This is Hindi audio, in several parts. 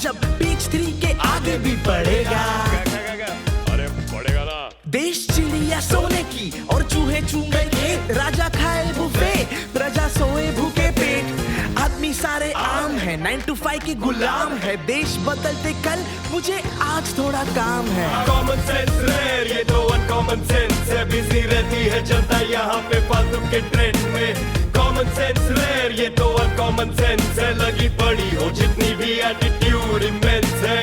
जब पीच 3 के आगे भी बढ़ेगा। अरे बढ़ेगा ना। देश चिड़िया सोने की और चूहे चूमे खेत, राजा खाए बुफे प्रजा सोए भूखे पेट। आदमी सारे आम है, 9 to 5 के गुलाम है, देश बदलते कल मुझे आज थोड़ा काम है। कॉमन सेंस रेयर, ये तो अनकॉमन सेंस है, बिजी रहती है जनता यहाँ पे फालतू के ट्रेंड में। कॉमन सेंस रेयर, ये तो अनकॉमन सेंस है, लगी पड़ी हो जितनी भी एटीट्यूड इमेंस है।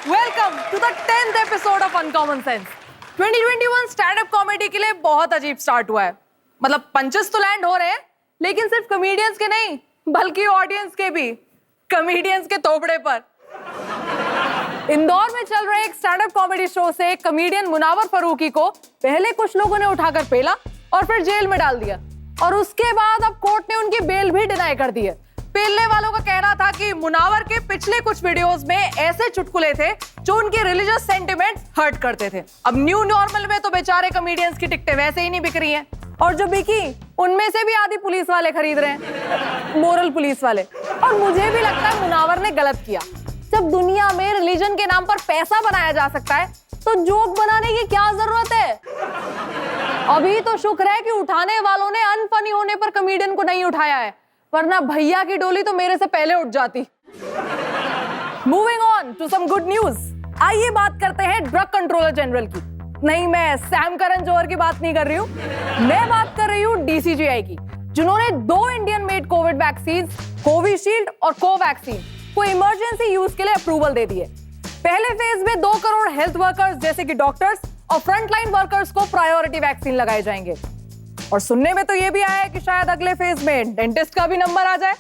Welcome to the 10th episode of uncommon sense. 2021 stand up comedy के लिए बहुत अजीब स्टार्ट हुआ है। मतलब पंचेस तो लैंड हो रहे हैं, लेकिन सिर्फ कॉमेडियंस के नहीं बल्कि ऑडियंस के भी, कॉमेडियंस के तोबड़े पर। इंदौर में चल रहे एक स्टैंड अप कॉमेडी शो से कॉमेडियन मुनावर फरूकी को पहले कुछ लोगों ने उठाकर पेला और फिर जेल में डाल दिया, और उसके बाद अब कोर्ट ने उनकी बेल भी डिनाई कर दी है। पेलने वालों का कहना था कि मुनावर के पिछले कुछ वीडियोस में ऐसे चुटकुले थे जो उनके रिलीजियस सेंटिमेंट्स हर्ट करते थे। अब न्यू नॉर्मल में तो बेचारे कॉमेडियंस की टिकटें वैसे ही नहीं बिक रही हैं, और जो बिकी उनमें से भी आधी पुलिस वाले खरीद रहे हैं, मोरल पुलिस वाले। और मुझे भी लगता है मुनावर ने गलत किया। जब दुनिया में रिलीजन के नाम पर पैसा बनाया जा सकता है तो जोक बनाने की क्या जरूरत है। अभी तो शुक्र है कि उठाने वालों ने अनफनी होने पर कॉमेडियन को नहीं उठाया है, वरना भैया की डोली तो मेरे से पहले उठ जाती। Moving on to some good news. आइए बात करते हैं ड्रग कंट्रोलर जनरल की। नहीं, मैं सैम करन जोहर की बात नहीं कर रही हूँ, मैं बात कर रही हूँ DCGI की, जिन्होंने 2 Indian made Covid vaccine Covishield और कोवैक्सीन को इमरजेंसी यूज के लिए अप्रूवल दे दिए। पहले फेज में 2 करोड़ हेल्थ वर्कर्स जैसे कि डॉक्टर्स और फ्रंटलाइन वर्कर्स को प्रायोरिटी वैक्सीन लगाए जाएंगे। और सुनने में तो ये भी आया है कि शायद अगले फेज में डेंटिस्ट का भी नंबर आ जाए।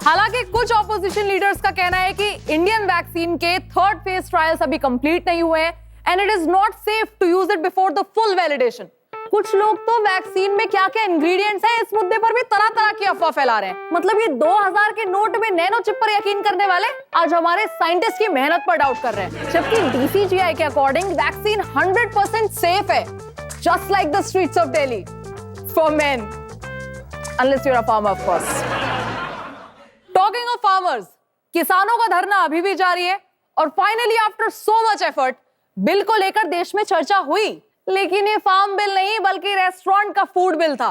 हालांकि कुछ ऑपोजिशन लीडर्स का कहना है कि इंडियन वैक्सीन के 3rd फेज ट्रायल्स अभी कंप्लीट नहीं हुए हैं and it is not safe to use it before the full validation. कुछ लोग तो वैक्सीन में क्या-क्या इंग्रेडिएंट्स हैं इस मुद्दे पर भी तरह-तरह की अफवाह फैला रहे हैं। मतलब ये 2000 के नोट में नैनो चिप पर यकीन करने वाले आज हमारे साइंटिस्ट की मेहनत पर डाउट कर रहे हैं, जबकि DCGI के अकॉर्डिंग वैक्सीन 100% सेफ है, just like the streets of Delhi for men, unless you're a farmer of course. Talking of farmers, किसानों का धरना अभी भी जारी है, और finally after so much effort bill को लेकर देश में चर्चा हुई, लेकिन ये फार्म बिल नहीं बल्कि रेस्टोरेंट का फूड बिल था।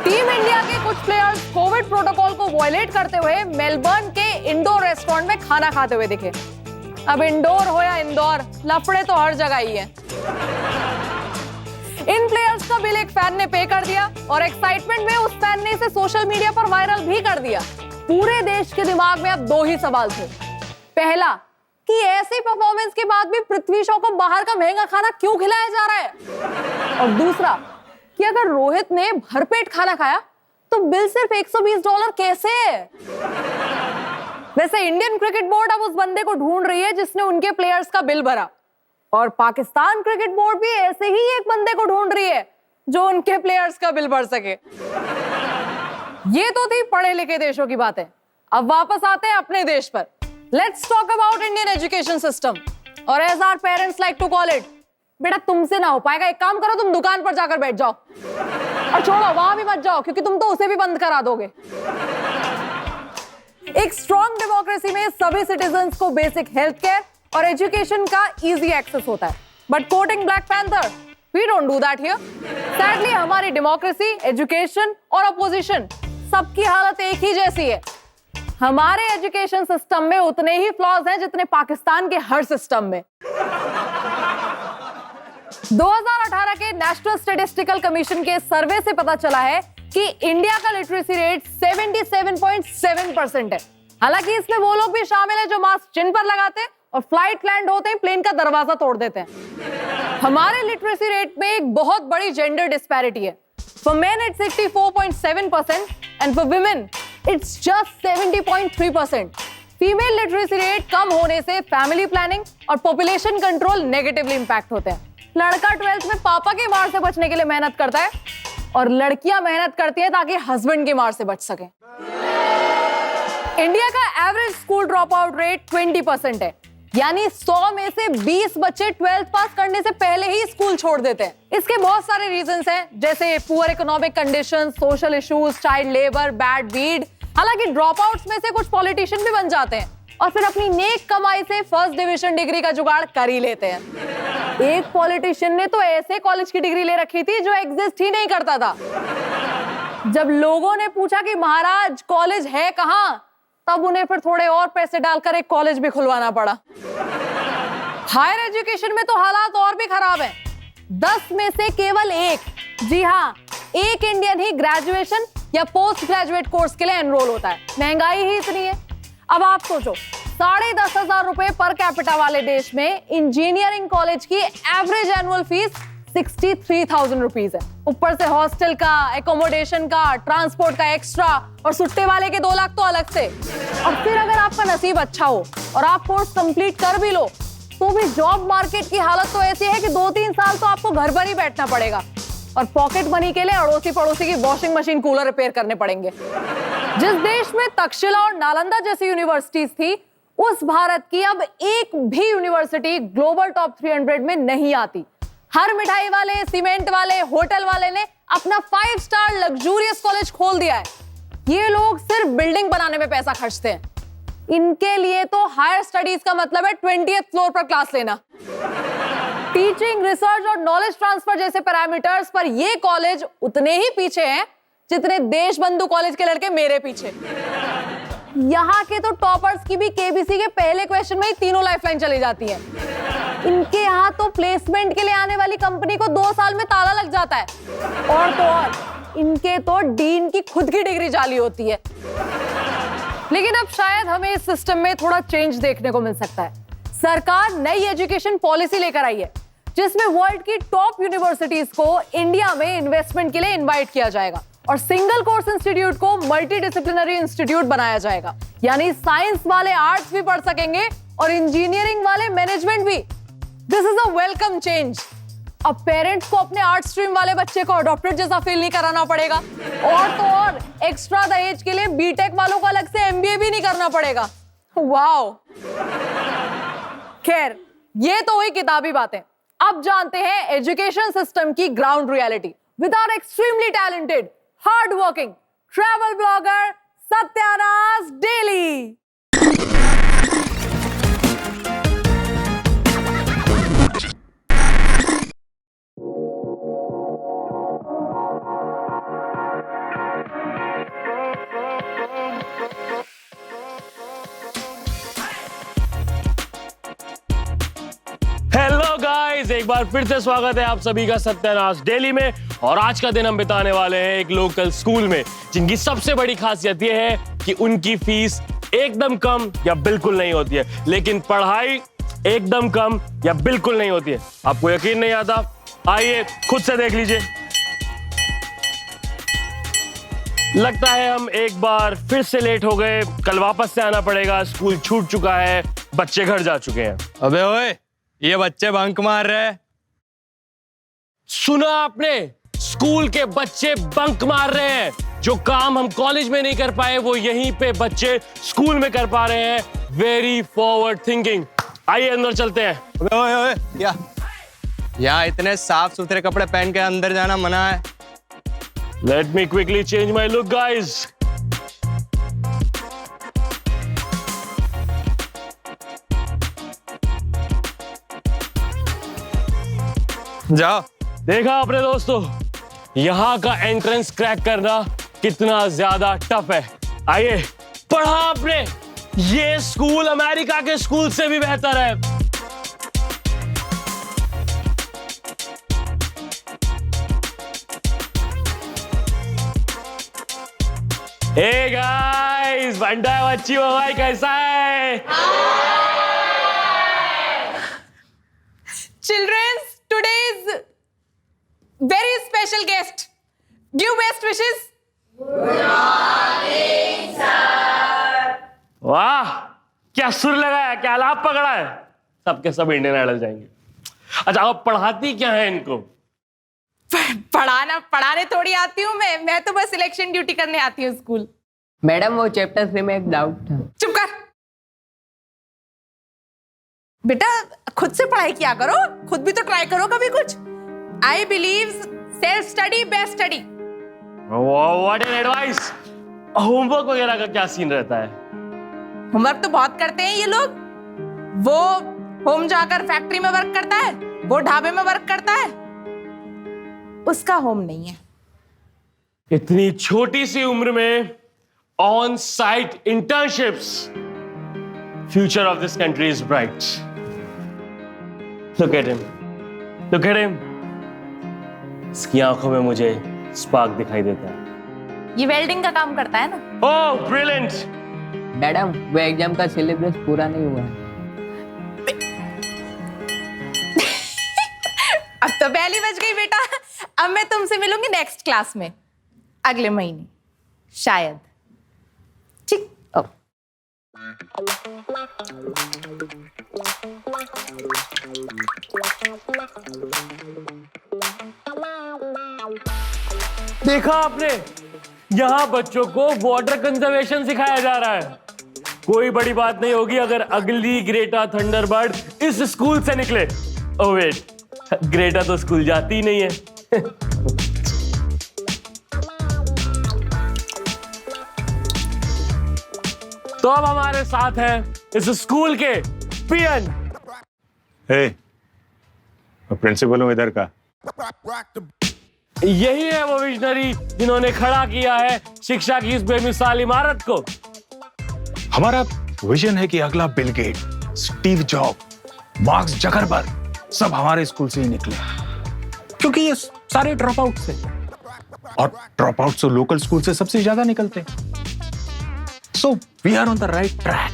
टीम इंडिया के कुछ प्लेयर्स कोविड प्रोटोकॉल को वायलेट करते हुए मेलबर्न के इंडोर रेस्टोरेंट में खाना खाते हुए दिखे। अब इंडोर हो या इंदौर, लफड़े तो हर जगह ही है। इन प्लेयर्स का बिल एक फैन ने पे कर दिया, और एक्साइटमेंट में उस फैन ने इसे सोशल मीडिया पर वायरल भी कर दिया। पूरे देश के दिमाग में अब 2 ही सवाल थे। पहला, कि ऐसी परफॉर्मेंस के बाद भी पृथ्वी शॉ को बाहर का महंगा खाना क्यों खिलाया जा रहा है, और दूसरा कि अगर रोहित ने भरपेट खाना खाया तो बिल सिर्फ $120 कैसे है। वैसे इंडियन क्रिकेट बोर्ड अब उस बंदे को ढूंढ रही है जिसने उनके प्लेयर्स का बिल भरा, और पाकिस्तान क्रिकेट बोर्ड भी ऐसे ही एक बंदे को ढूंढ रही है जो उनके प्लेयर्स का बिल भर सके। ये तो थी पढ़े लिखे देशों की बातें। अब वापस आते हैं अपने देश पर। Let's talk about Indian education system, और as our parents like to call it, बेटा तुमसे ना हो पाएगा, एक काम करो तुम दुकान पर जाकर बैठ जाओ, और छोड़ो वहां भी मत जाओ क्योंकि तुम तो उसे भी बंद करा दोगे। एक स्ट्रॉन्ग डेमोक्रेसी में सभी सिटीजन्स को बेसिक हेल्थ केयर और एजुकेशन का इजी एक्सेस होता है, but quoting Black Panther, we don't do that here. Sadly हमारी डेमोक्रेसी, एजुकेशन और अपोजिशन सबकी हालत एक ही जैसी है। हमारे एजुकेशन सिस्टम में उतने ही फ्लॉज हैं जितने पाकिस्तान के हर सिस्टम में। 2018 के नेशनल स्टैटिस्टिकल कमीशन के सर्वे से पता चला है कि इंडिया का लिटरेसी रेट 77.7% है। हालांकि इसमें वो लोग भी शामिल हैं जो मास्क चिन पर लगाते हैं और फ्लाइट लैंड होते ही प्लेन का दरवाजा तोड़ देते हैं। हमारे लिटरेसी रेट में एक बहुत बड़ी जेंडर डिस्पैरिटी है। For men it's 64.7% and for women it's just 70.3%। Female literacy rate कम होने से फैमिली प्लानिंग और पॉपुलेशन कंट्रोल नेगेटिवली इंपैक्ट होते हैं। लड़का 12th में पापा की मार से बचने के लिए मेहनत करता है और लड़कियां मेहनत करती हैं ताकि हस्बैंड की मार से बच सके। इंडिया का average school drop out rate 20% है, यानी 100 में से 20 बच्चे 12th पास करने से पहले ही स्कूल छोड़ देते हैं। इसके बहुत सारे रीजंस हैं, जैसे poor economic condition, social issues, child labour, bad weed. हालांकि ड्रॉप आउट्स में से कुछ पॉलिटिशियन भी बन जाते हैं और फिर अपनी नेक कमाई से फर्स्ट डिवीजन डिग्री का जुगाड़ कर ही लेते हैं। एक पॉलिटिशियन ने तो ऐसे कॉलेज की डिग्री ले रखी थी जो एग्जिस्ट ही नहीं करता था। जब लोगों ने पूछा कि महाराज कॉलेज है कहां, तब उन्हें फिर थोड़े और पैसे डालकर एक कॉलेज भी खुलवाना पड़ा। हायर एजुकेशन में तो हालात और भी खराब हैं। 10 में से केवल एक, जी हाँ, एक इंडियन ही ग्रेजुएशन या पोस्ट ग्रेजुएट कोर्स के लिए एनरोल होता है। महंगाई ही इतनी है। अब आप सोचो, 10,500 रुपए पर कैपिटा वाले देश में इंजीनियरिंग कॉलेज की एवरेज एनुअल फीस 63,000 रुपीज है। ऊपर से हॉस्टल का, एकोमोडेशन का, ट्रांसपोर्ट का एक्स्ट्रा और सुट्टे वाले के 2 लाख तो अलग से। और फिर अगर आपका नसीब अच्छा हो और आप कोर्स कंप्लीट कर भी लो, तो भी जॉब मार्केट की हालत तो ऐसी है कि 2-3 साल तो आपको घर पर ही बैठना पड़ेगा और पॉकेट मनी के लिए अड़ोसी पड़ोसी की वॉशिंग मशीन, कूलर रिपेयर करने पड़ेंगे। जिस देश में तक्षशिला और नालंदा जैसी यूनिवर्सिटीज थी, उस भारत की अब एक भी यूनिवर्सिटी ग्लोबल टॉप 300 में नहीं आती। हर मिठाई वाले, सीमेंट वाले, होटल वाले ने अपना 5 स्टार लग्जूरियस कॉलेज खोल दिया है। ये लोग सिर्फ बिल्डिंग बनाने में पैसा खर्चते हैं। इनके लिए तो हायर स्टडीज का मतलब है 20th फ्लोर पर क्लास लेना। टीचिंग, रिसर्च और नॉलेज ट्रांसफर जैसे पैरामीटर्स पर ये कॉलेज उतने ही पीछे हैं जितने देशबंधु कॉलेज के लड़के मेरे पीछे। यहाँ के तो टॉपर्स की भी केबीसी के पहले क्वेश्चन में ही तीनों लाइफलाइन चली जाती है। इनके यहाँ तो प्लेसमेंट के लिए आने वाली कंपनी को 2 साल में ताला लग जाता है। और तो और इनके तो डीन की खुद की डिग्री जाली होती है। लेकिन अब शायद हमें इस सिस्टम में थोड़ा चेंज देखने को मिल सकता है। सरकार नई एजुकेशन पॉलिसी लेकर आई है, जिसमें वर्ल्ड की टॉप यूनिवर्सिटीज को इंडिया में इन्वेस्टमेंट के लिए इनवाइट किया जाएगा और सिंगल कोर्स इंस्टीट्यूट को मल्टी डिसिप्लिनरी इंस्टीट्यूट बनाया जाएगा। यानी साइंस वाले आर्ट्स भी पढ़ सकेंगे और इंजीनियरिंग वाले मैनेजमेंट भी। This is a welcome change. अब पेरेंट्स को अपने आर्ट स्ट्रीम वाले बच्चे को अडॉप्टेड जैसा फील नहीं कराना पड़ेगा। और तो और एक्स्ट्रा दहेज के लिए बीटेक वालों को अलग से एमबीए भी नहीं करना पड़ेगा। वाओ। खैर, ये तो हुई किताबी बातें। अब जानते हैं एजुकेशन सिस्टम की ground reality with our extremely talented, hard working travel blogger Satyanash daily. Hello guys, एक बार फिर से स्वागत है आप सभी का सत्यानाश डेली में। और आज का दिन हम बिताने वाले हैं एक लोकल स्कूल में, जिनकी सबसे बड़ी खासियत यह है कि उनकी फीस एकदम कम या बिल्कुल नहीं होती है, लेकिन पढ़ाई एकदम कम या बिल्कुल नहीं होती है। आपको यकीन नहीं आता? आइए खुद से देख लीजिए। लगता है हम एक बार फिर से लेट हो गए। कल वापस से आना पड़ेगा। स्कूल छूट चुका है, बच्चे घर जा चुके हैं। अबे ओए, ये बच्चे बंक मार रहे हैं। सुना आपने? स्कूल के बच्चे बंक मार रहे हैं। जो काम हम कॉलेज में नहीं कर पाए वो यहीं पे बच्चे स्कूल में कर पा रहे हैं। Very forward thinking. आइए अंदर चलते हैं। अबे ओए ओए, यहाँ इतने साफ सुथरे कपड़े पहन के अंदर जाना मना है। Let me quickly change my look, guys. जाओ। देखा आपने दोस्तों, यहाँ का एंट्रेंस क्रैक करना कितना ज्यादा टफ है। आइए, पढ़ा आपने? ये स्कूल अमेरिका के स्कूल से भी बेहतर है। हे गाइस, बंटा है बच्ची हो भाई, कैसा है? Children, today's very special guest. Give best wishes. वाह, क्या सुर लगाया, क्या लाभ पकड़ा है। सबके सब इंडियन आइडल जाएंगे। अच्छा, आप पढ़ाती क्या है इनको? पढ़ाने थोड़ी आती हूँ मैं तो बस इलेक्शन ड्यूटी करने आती हूँ स्कूल। मैडम, वो चैप्टर 3 में एक डाउट था। चुप कर बेटा, खुद से पढ़ाई किया करो, खुद भी तो ट्राई करो कभी कुछ। I believe self study best study. What an advice. Homework वगैरह का क्या सीन रहता है? होमवर्क तो बहुत करते हैं ये लोग। वो होम जाकर फैक्ट्री में वर्क करता है, वो ढाबे में वर्क करता है, उसका होम नहीं है। इतनी छोटी सी उम्र में on site internships. Future of this country is bright. Look at him, look at him. इसकी आंखों में मुझे स्पार्क दिखाई देता है। ये वेल्डिंग का काम करता है ना। ओह ब्रिलियंट। मैडम वो एग्जाम का सिलेबस पूरा नहीं हुआ है। अब तो पहली बज गई बेटा। अब मैं तुमसे मिलूंगी नेक्स्ट क्लास में अगले महीने शायद। ठीक। देखा आपने, यहां बच्चों को वाटर कंजर्वेशन सिखाया जा रहा है। कोई बड़ी बात नहीं होगी अगर अगली ग्रेटा थंडरबर्ड इस स्कूल से निकले। ओह वेट, ग्रेटा तो स्कूल जाती ही नहीं है। तो अब हमारे साथ हैं इस स्कूल के पीएन। प्रिंसिपल हूं इधर का। यही है वो विजनरी जिन्होंने खड़ा किया है शिक्षा की इस बेमिसाल इमारत को। हमारा विजन है कि अगला Bill Gate, Steve Job, Mark Zuckerberg सब हमारे स्कूल से ही निकले, क्योंकि ये सारे ड्रॉप आउट से, और ड्रॉप आउट तो लोकल स्कूल से सबसे ज्यादा निकलते। So we are on the right track.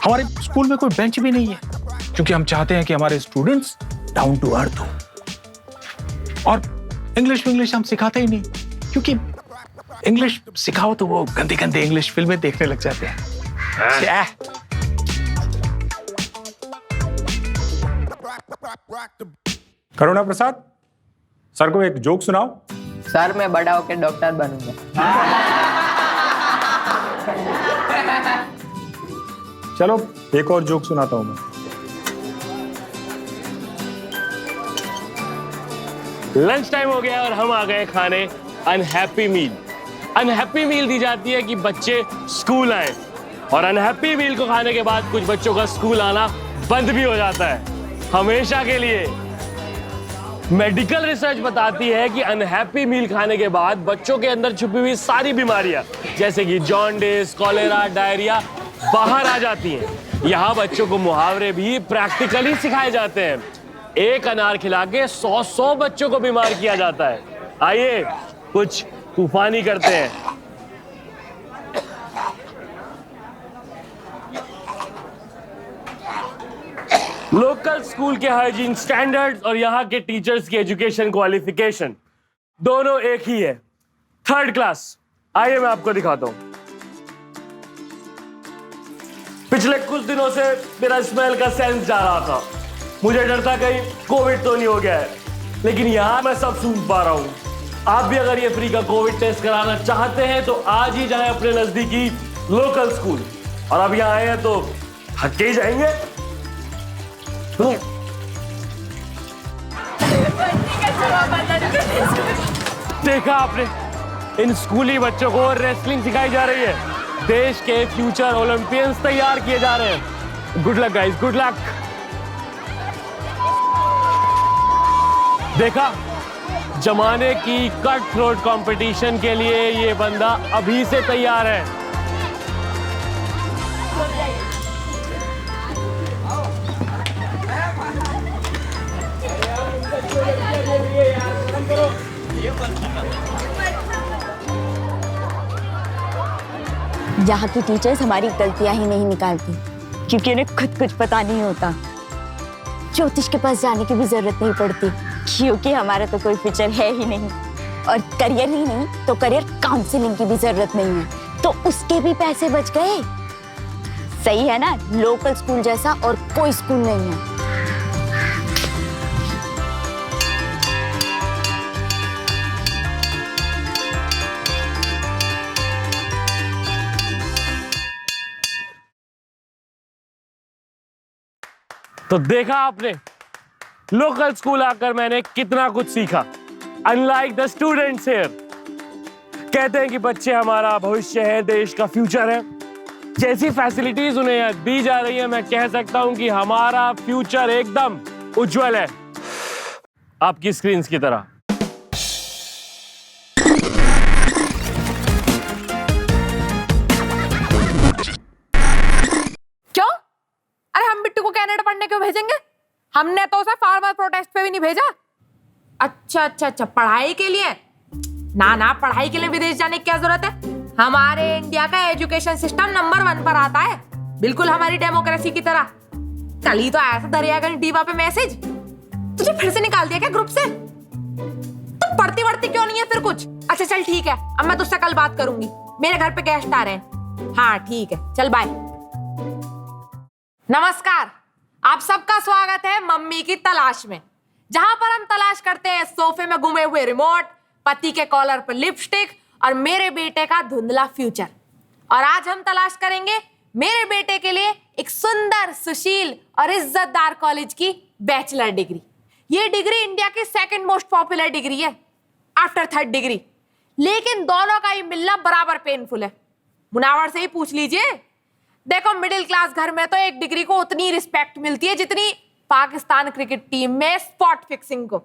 हमारे स्कूल में कोई बेंच भी नहीं है, क्योंकि हम चाहते हैं कि हमारे स्टूडेंट्स डाउन टू अर्थ हो। और इंग्लिश हम सिखाते ही नहीं, क्योंकि इंग्लिश सिखाओ तो वो गंदी गंदी इंग्लिश फिल्में देखने लग जाते हैं। करुणा प्रसाद, सर को एक जोक सुनाओ। सर मैं बड़ा होकर डॉक्टर बनूंगा। चलो एक और जोक सुनाता हूं मैं। लंच टाइम हो गया और हम आ गए खाने अनहैप्पी मील। अनहैप्पी मील दी जाती है कि बच्चे स्कूल आए, और अनहैप्पी मील को खाने के बाद कुछ बच्चों का स्कूल आना बंद भी हो जाता है हमेशा के लिए। मेडिकल रिसर्च बताती है कि अनहैप्पी मील खाने के बाद बच्चों के अंदर छुपी हुई सारी बीमारियां जैसे कि जॉन्डिस, कॉलेरा, डायरिया बाहर आ जाती हैं। यहाँ बच्चों को मुहावरे भी प्रैक्टिकली सिखाए जाते हैं। एक अनार खिला के 100 बच्चों को बीमार किया जाता है। आइए कुछ तूफानी करते हैं। लोकल स्कूल के हाइजीन स्टैंडर्ड्स और यहाँ के टीचर्स की एजुकेशन क्वालिफिकेशन दोनों एक ही है, 3rd क्लास। आइए मैं आपको दिखाता हूं। पिछले कुछ दिनों से मेरा स्मेल का सेंस जा रहा था। मुझे डर था कहीं कोविड तो नहीं हो गया है, लेकिन यहां मैं सब सूंघ पा रहा हूं। आप भी अगर ये फ्री का कोविड टेस्ट कराना चाहते हैं तो आज ही जाएं अपने नजदीकी लोकल स्कूल। और अब यहाँ आए हैं तो हट के ही जाएंगे। देखा आपने, इन स्कूली बच्चों को रेसलिंग सिखाई जा रही है। देश के फ्यूचर ओलंपियंस तैयार किए जा रहे हैं। Good luck guys, good luck. देखा, जमाने की कट थ्रोट कंपटीशन के लिए ये बंदा अभी से तैयार है। यहाँ की टीचर्स हमारी गलतियां ही नहीं निकालती, क्योंकि उन्हें खुद कुछ पता नहीं होता। ज्योतिष के पास जाने की भी जरूरत नहीं पड़ती, क्योंकि हमारा तो कोई फ्यूचर है ही नहीं। और करियर ही नहीं तो करियर काउंसलिंग की भी जरूरत नहीं है, तो उसके भी पैसे बच गए। सही है ना? लोकल स्कूल जैसा और कोई स्कूल नहीं है। तो देखा आपने, लोकल स्कूल आकर मैंने कितना कुछ सीखा। अनलाइक द स्टूडेंट्स हियर, कहते हैं कि बच्चे हमारा भविष्य है, देश का फ्यूचर है। जैसी फैसिलिटीज उन्हें यहाँ दी जा रही है, मैं कह सकता हूं कि हमारा फ्यूचर एकदम उज्जवल है, आपकी स्क्रीन्स की तरह। क्यों? अरे हम बिट्टू को कनाडा पढ़ने क्यों भेजेंगे? हमने तो उसे फार्मर प्रोटेस्ट पे भी नहीं भेजा। अच्छा अच्छा अच्छा, पढ़ाई के लिए? ना ना, पढ़ाई के लिए विदेश जाने की क्या जरूरत है? हमारे इंडिया का एजुकेशन सिस्टम नंबर 1 पर आता है, बिल्कुल हमारी डेमोक्रेसी की तरह। कल ही तो आया था दरियागंज डीवा पे मैसेज, तुझे फिर से निकाल दिया क्या ग्रुप से? तुम पढ़ती वढ़ती क्यों नहीं है फिर कुछ? अच्छा चल ठीक है, अब मैं तुझसे कल बात करूंगी, मेरे घर पे गेस्ट आ रहे हैं। हाँ ठीक है, चल बाय। नमस्कार, आप सबका स्वागत है मम्मी की तलाश में, जहां पर हम तलाश करते हैं सोफे में गुमे हुए रिमोट, पति के कॉलर पर लिपस्टिक और मेरे बेटे का धुंधला फ्यूचर। और आज हम तलाश करेंगे मेरे बेटे के लिए एक सुंदर, सुशील और इज्जतदार कॉलेज की बैचलर डिग्री। ये डिग्री इंडिया की 2nd मोस्ट पॉपुलर डिग्री है आफ्टर 3rd डिग्री, लेकिन दोनों का ही मिलना बराबर पेनफुल है। मुनावर से ही पूछ लीजिए। देखो, मिडिल क्लास घर में तो एक डिग्री को उतनी रिस्पेक्ट मिलती है जितनी पाकिस्तान क्रिकेट टीम में स्पॉट फिक्सिंग को।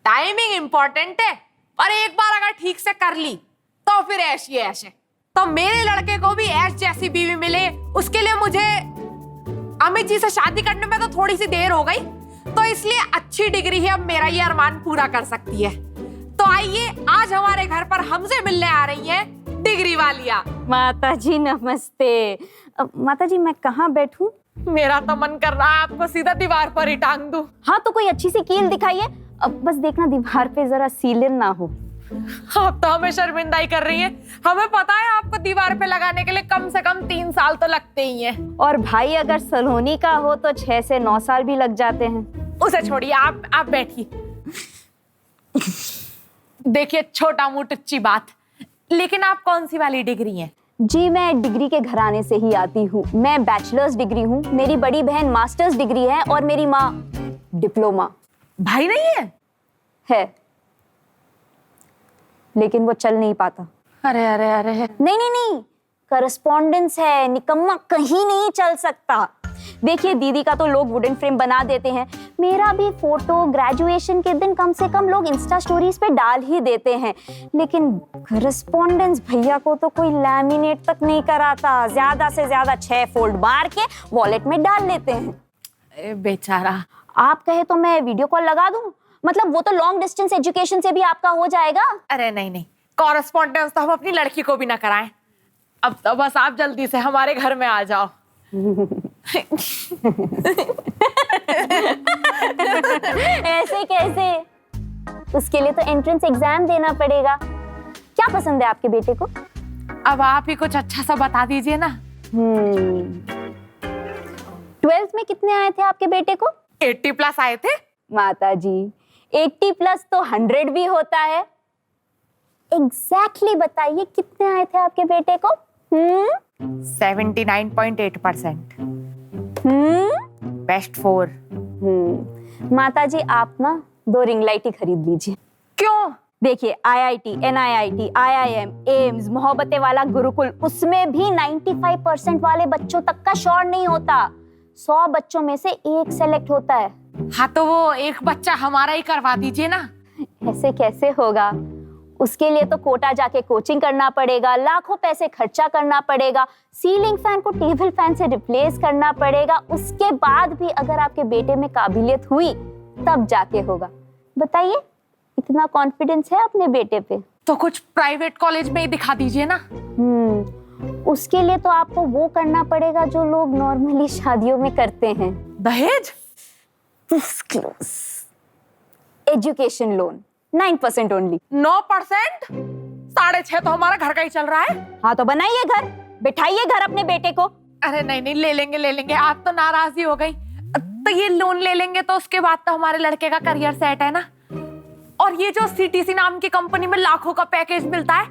टाइमिंग इंपॉर्टेंट है, और एक बार अगर ठीक से कर ली तो फिर ऐश ही ऐश है। तो मेरे लड़के को भी ऐश जैसी बीवी मिले, उसके लिए मुझे अमित जी से शादी करने में तो थोड़ी सी देर हो गई, तो इसलिए अच्छी डिग्री ही अब मेरा ये अरमान पूरा कर सकती है। तो आइए, आज हमारे घर पर हमसे मिलने आ रही है डिग्री वालिया। माता जी नमस्ते। माता जी मैं कहाँ बैठूं? मेरा तो मन कर रहा है आपको सीधा दीवार पर ही टांग दूं। हाँ तो कोई अच्छी सी कील दिखाइए। अब बस देखना दीवार पे जरा सीलन ना हो। आप तो हमें शर्मिंदा ही कर रही हैं। हमें पता है आपको दीवार पे लगाने के लिए कम से कम 3 साल तो लगते ही हैं। और भाई अगर सलोनी का हो तो 6 से 9 साल भी लग जाते हैं। उसे छोड़िए, आप बैठिए। देखिए, छोटा मुंह टुच्ची बात, लेकिन आप कौन सी वाली डिग्री हैं? जी मैं डिग्री के घराने से ही आती हूँ। मैं बैचलर्स डिग्री हूँ, मेरी बड़ी बहन मास्टर्स डिग्री है और मेरी माँ डिप्लोमा। भाई नहीं है? लेकिन वो चल नहीं पाता। अरे अरे अरे, नहीं, करस्पॉन्डेंस है, निकम्मा कहीं नहीं चल सकता। देखिए दीदी का तो लोग वुडन फ्रेम बना देते हैं, मेरा भी फोटो ग्रेजुएशन के दिन कम से कम लोग इंस्टा स्टोरीज पे डाल ही देते हैं, लेकिन करस्पॉन्डेंस भैया को तो कोई लैमिनेट तक नहीं कराता। ज्यादा से ज्यादा 6 फोल्ड मार के वॉलेट में डाल लेते हैं। बेचारा। आप कहे तो मैं वीडियो कॉल लगा दूं, मतलब वो तो लॉन्ग डिस्टेंस एजुकेशन से भी आपका हो जाएगा। अरे नहीं, कॉरेस्पॉन्डेंस तो हम अपनी लड़की को भी ना कराएं। अब तो बस आप जल्दी से हमारे घर में आ जाओ। ऐसे कैसे? उसके लिए तो एंट्रेंस एग्जाम देना पड़ेगा। क्या पसंद है आपके बेटे को? अब आप ही कुछ अच्छा सा बता दीजिए ना। 12th में कितने आए थे आपके बेटे को? 80+ आए थे। माता जी 80+ तो 100 भी होता है। एग्जैक्टली बताइए कितने आए थे आपके बेटे को? 79.8%। बेस्ट 4। माता जी आप ना 2 रिंग लाइट ही खरीद लीजिए। क्यों? देखिए IIT, NIIT, IIM, AIIMS, Mohabbatein वाला गुरुकुल, उसमें भी 95% वाले बच्चों तक का श्योर नहीं होता। 100 बच्चों में से 1 सेलेक्ट होता है। हाँ तो वो एक बच्चा हमारा ही करवा दीजिए ना। ऐसे कैसे होगा? उसके लिए तो कोटा जाके कोचिंग करना पड़ेगा, लाखों पैसे खर्चा करना पड़ेगा, सीलिंग फैन को टेबल फैन से रिप्लेस करना पड़ेगा। उसके बाद भी अगर आपके बेटे में काबिलियत हुई तब जाके होगा। बताइए, इतना कॉन्फिडेंस है अपने बेटे पे? तो कुछ प्राइवेट कॉलेज में ही दिखा दीजिए ना। उसके लिए तो आपको वो करना पड़ेगा जो लोग नॉर्मली शादियों में करते हैं। दहेज? Education loan 9% only. 9%? 6.5 तो हमारा घर का ही चल रहा है। हाँ तो बनाइए घर, बिठाइए घर अपने बेटे को। अरे नहीं, ले लेंगे। आप तो नाराज ही हो गई। तो ये लोन ले लेंगे तो उसके बाद तो हमारे लड़के का करियर सेट है ना। और ये जो CTC नाम की कंपनी में लाखों का पैकेज मिलता है,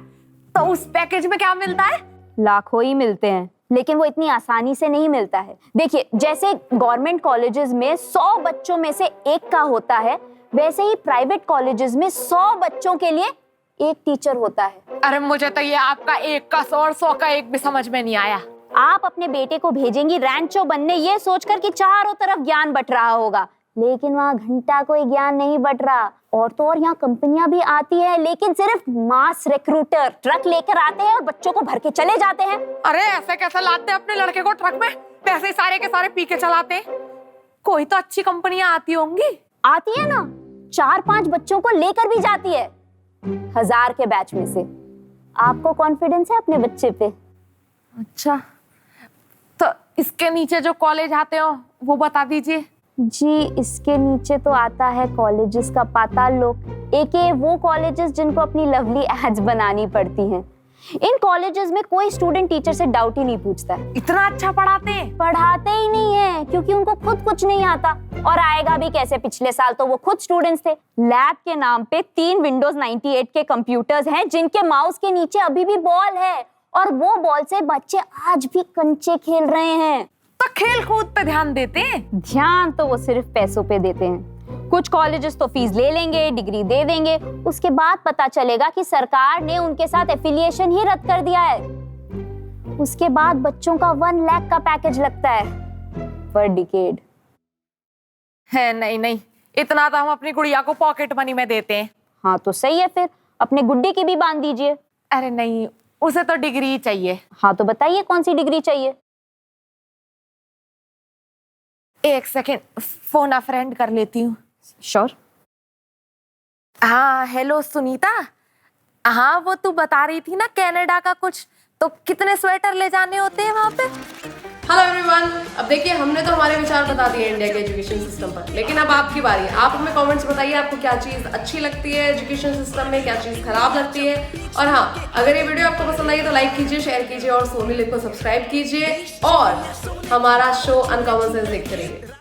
तो उस पैकेज में क्या मिलता है? लाखों ही मिलते हैं, लेकिन वो इतनी आसानी से नहीं मिलता है। देखिए, जैसे गवर्नमेंट कॉलेजेस में 100 बच्चों में से एक का होता है, वैसे ही प्राइवेट कॉलेजेस में 100 बच्चों के लिए एक टीचर होता है। अरे मुझे तो ये आपका 1 का 100 और 100 का 1 भी समझ में नहीं आया। आप अपने बेटे को भेजेंगी रैंचो बनने ये सोचकर कि चारों तरफ ज्ञान बट रहा होगा, लेकिन वहाँ घंटा कोई ज्ञान नहीं बट रहा। और तो और यहाँ कंपनियां भी आती है, लेकिन सिर्फ मास रिक्रूटर ट्रक लेकर आते हैं और बच्चों को भर के चले जाते हैं। अरे ऐसे कैसे लाते हैं अपने लड़के को ट्रक में? पैसे सारे के सारे पी के चलाते हैं। कोई तो अच्छी कंपनियां आती होंगी। आती है ना, 4-5 बच्चों को लेकर भी जाती है 1000 के बैच में से। आपको कॉन्फिडेंस है अपने बच्चे पे? अच्छा, तो इसके नीचे जो कॉलेज आते हो वो बता दीजिए। जी, इसके नीचे तो आता है कॉलेजेस का पाताल लोक, एक वो कॉलेजेस जिनको अपनी लवली एड्स बनानी पड़ती हैं। इन कॉलेजेस में कोई स्टूडेंट टीचर से डाउट ही नहीं पूछता है। इतना अच्छा पढ़ाते हैं? पढ़ाते ही नहीं है, क्योंकि उनको खुद कुछ नहीं आता और आएगा भी कैसे। पिछले साल तो वो खुद स्टूडेंट्स थे। लैब के नाम पे 3 विंडोज 98 के कंप्यूटर्स हैं, जिनके माउस के नीचे अभी भी बॉल है, और वो बॉल से बच्चे आज भी कंचे खेल रहे हैं। तो खेल कूद पे ध्यान देते हैं? ध्यान तो वो सिर्फ पैसों पे देते हैं। कुछ कॉलेजेस तो फीस ले लेंगे, डिग्री दे देंगे, उसके बाद पता चलेगा कि सरकार ने उनके साथ एफिलिएशन ही रद्द कर दिया है। उसके बाद बच्चों का 1 लाख का पैकेज लगता है पर डिकेड। है नहीं नहीं, इतना तो हम अपनी गुड़िया को पॉकेट मनी में देते हैं। हाँ तो सही है, फिर अपने गुड्डी की भी बांध दीजिए। अरे नहीं, उसे तो डिग्री चाहिए। हाँ तो बताइए कौन सी डिग्री चाहिए? 1 सेकेंड, फोन आ फ्रेंड कर लेती हूँ। श्योर। हाँ हेलो सुनीता। हाँ वो तू बता रही थी ना कनाडा का कुछ, तो कितने स्वेटर ले जाने होते हैं वहाँ पे? हेलो एवरीवन, अब देखिए हमने तो हमारे विचार बता दिए इंडिया के एजुकेशन सिस्टम पर, लेकिन अब आपकी बारी है। आप हमें कमेंट्स बताइए आपको क्या चीज़ अच्छी लगती है एजुकेशन सिस्टम में, क्या चीज़ खराब लगती है। और हाँ, अगर ये वीडियो आपको पसंद आई तो लाइक कीजिए, शेयर कीजिए और सोनी लिव को सब्सक्राइब कीजिए और हमारा शो अनकॉमन सेंस देखते रहिए।